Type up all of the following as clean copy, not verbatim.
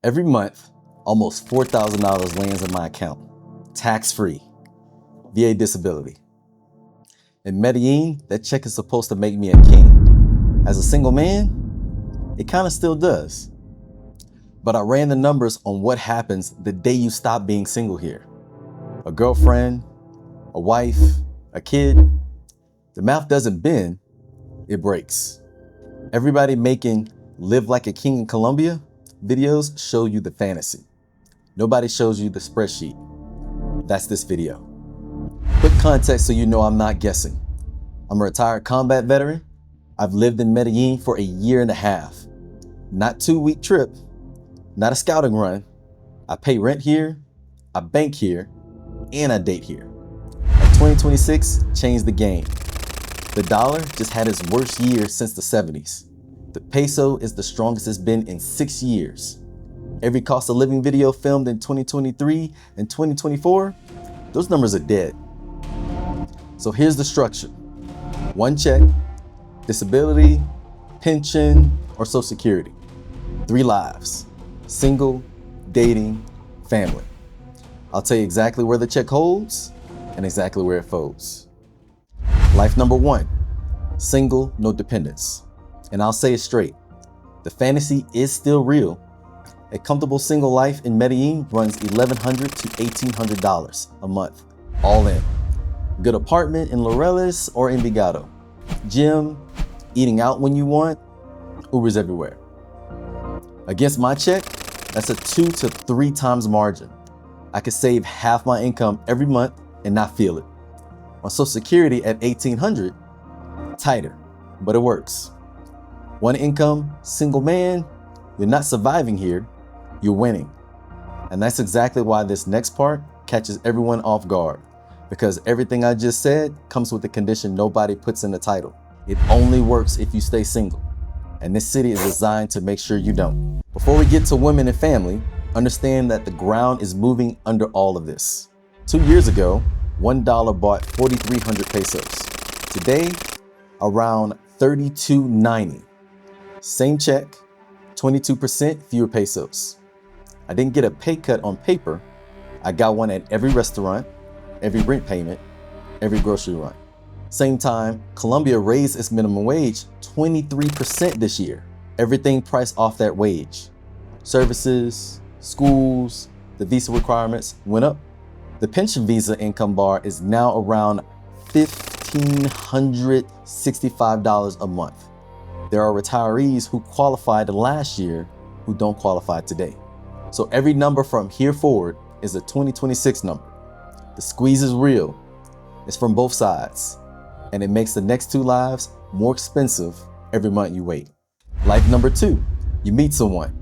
Every month, almost $4,000 lands in my account, tax-free, VA disability. In Medellín, that check is supposed to make me a king. As a single man, it kind of still does. But I ran the numbers on what happens the day you stop being single here. A girlfriend, a wife, a kid. The math doesn't bend, it breaks. Everybody making Live Like a King in Colombia videos show you the fantasy. Nobody shows you the spreadsheet. That's this video. Quick context so you know I'm not guessing. I'm a retired combat veteran. I've lived in Medellin for a year and a half. Not 2-week trip, not a scouting run. I pay rent here, I bank here, and I date here. And 2026 changed the game. The dollar just had its worst year since the 70s. The peso is the strongest it's been in 6 years. Every cost of living video filmed in 2023 and 2024, those numbers are dead. So here's the structure. One check, disability, pension, or Social Security. 3 lives, single, dating, family. I'll tell you exactly where the check holds and exactly where it folds. Life number 1, single, no dependents. And I'll say it straight, the fantasy is still real. A comfortable single life in Medellin runs $1,100 to $1,800 a month, all in. Good apartment in Laureles or Envigado. Gym, eating out when you want, Ubers everywhere. Against my check, that's a 2 to 3 times margin. I could save half my income every month and not feel it. On Social Security at $1,800, tighter, but it works. One income, single man, you're not surviving here, you're winning. And that's exactly why this next part catches everyone off guard, because everything I just said comes with the condition nobody puts in the title. It only works if you stay single. And this city is designed to make sure you don't. Before we get to women and family, understand that the ground is moving under all of this. 2 years ago, $1 bought 4,300 pesos. Today, around 32.90. Same check, 22% fewer pesos. I didn't get a pay cut on paper. I got one at every restaurant, every rent payment, every grocery run. Same time, Colombia raised its minimum wage 23% this year. Everything priced off that wage. Services, schools, the visa requirements went up. The pension visa income bar is now around $1,565 a month. There are retirees who qualified last year who don't qualify today. So every number from here forward is a 2026 number. The squeeze is real. It's from both sides. And it makes the next 2 lives more expensive every month you wait. Life number 2, you meet someone.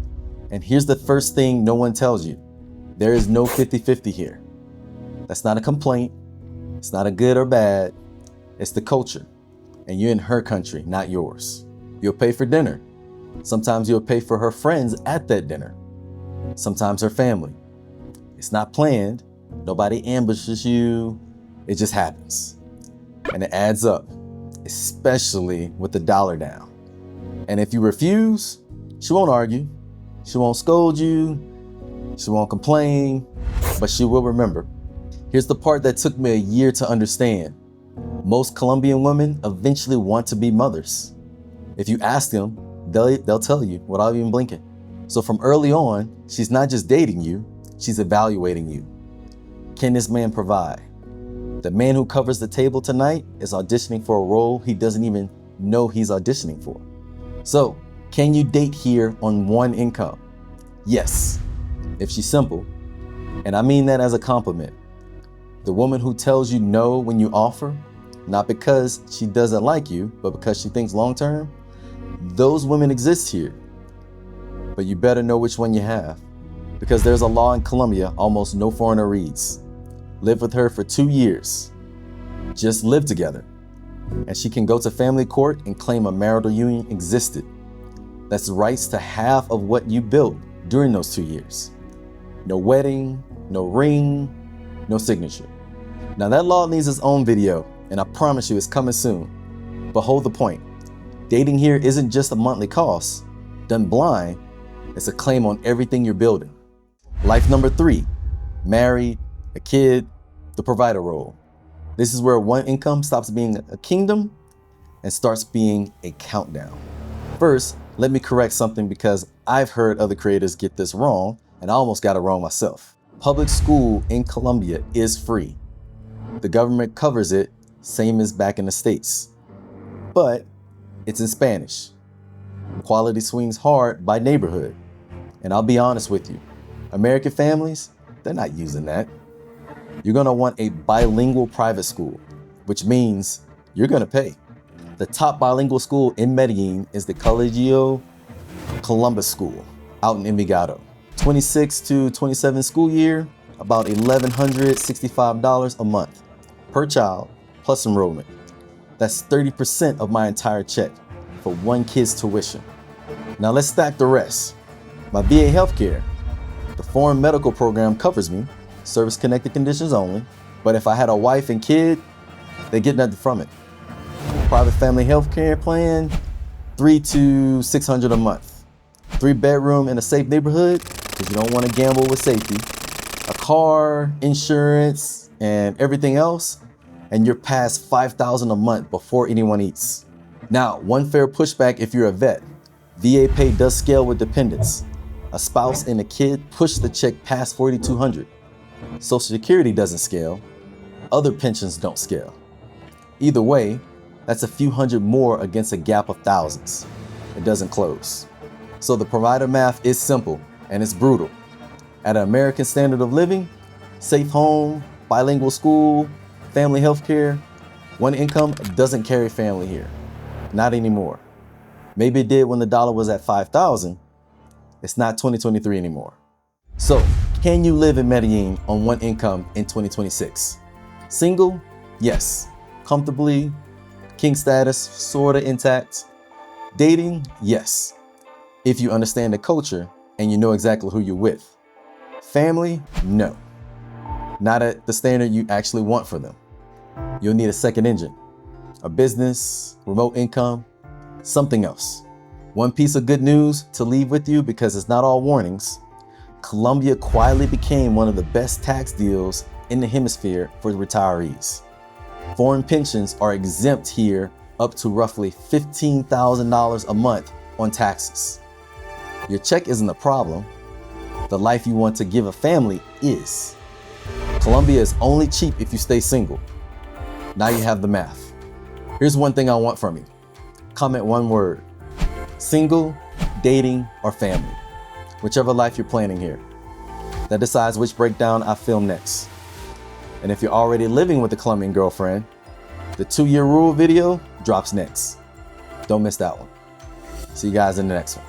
And here's the first thing no one tells you. There is no 50-50 here. That's not a complaint. It's not a good or bad. It's the culture. And you're in her country, not yours. You'll pay for dinner. Sometimes you'll pay for her friends at that dinner. Sometimes her family. It's not planned. Nobody ambushes you. It just happens. And it adds up, especially with the dollar down. And if you refuse, she won't argue. She won't scold you. She won't complain, but she will remember. Here's the part that took me a year to understand. Most Colombian women eventually want to be mothers. If you ask them, they'll tell you without even blinking. So from early on, she's not just dating you, she's evaluating you. Can this man provide? The man who covers the table tonight is auditioning for a role he doesn't even know he's auditioning for. So, can you date here on one income? Yes, if she's simple. And I mean that as a compliment. The woman who tells you no when you offer, not because she doesn't like you, but because she thinks long-term, those women exist here. But you better know which one you have, because there's a law in Colombia almost no foreigner reads. Live with her for 2 years. Just live together. And she can go to family court and claim a marital union existed. That's rights to half of what you built during those 2 years. No wedding, no ring, no signature. Now that law needs its own video, and I promise you it's coming soon. But hold the point. Dating here isn't just a monthly cost. Done blind, It's a claim on everything you're building. Life number 3, married, a kid, the provider role. This is where one income stops being a kingdom and starts being a countdown. First, let me correct something because I've heard other creators get this wrong and I almost got it wrong myself. Public school in Colombia is free. The government covers it, same as back in the States. But it's in Spanish. Quality swings hard by neighborhood. And I'll be honest with you, American families, they're not using that. You're gonna want a bilingual private school, which means you're gonna pay. The top bilingual school in Medellín is the Colegio Columbus School out in Envigado. 26 to 27 school year, about $1,165 a month per child plus enrollment. That's 30% of my entire check for one kid's tuition. Now let's stack the rest. My VA healthcare, the foreign medical program covers me, service-connected conditions only, but if I had a wife and kid, they get nothing from it. Private family healthcare plan, $300 to $600 a month. 3-bedroom in a safe neighborhood, because you don't want to gamble with safety. A car, insurance, and everything else, and you're past $5,000 a month before anyone eats. Now, one fair pushback if you're a vet. VA pay does scale with dependents. A spouse and a kid push the check past $4,200. Social Security doesn't scale. Other pensions don't scale. Either way, that's a few hundred more against a gap of thousands. It doesn't close. So the provider math is simple and it's brutal. At an American standard of living, safe home, bilingual school, family health care, one income doesn't carry family here. Not anymore. Maybe it did when the dollar was at 5,000. It's not 2023 anymore. So, can you live in Medellin on one income in 2026? Single? Yes. Comfortably? King status sorta intact? Dating? Yes. If you understand the culture and you know exactly who you're with. Family? No. Not at the standard you actually want for them. You'll need a second engine, a business, remote income, something else. One piece of good news to leave with you, because it's not all warnings. Colombia quietly became one of the best tax deals in the hemisphere for retirees. Foreign pensions are exempt here up to roughly $15,000 a month on taxes. Your check isn't a problem. The life you want to give a family is. Colombia is only cheap if you stay single. Now you have the math. Here's one thing I want from you. Comment one word. Single, dating, or family. Whichever life you're planning here. That decides which breakdown I film next. And if you're already living with a Colombian girlfriend, the 2-year rule video drops next. Don't miss that one. See you guys in the next one.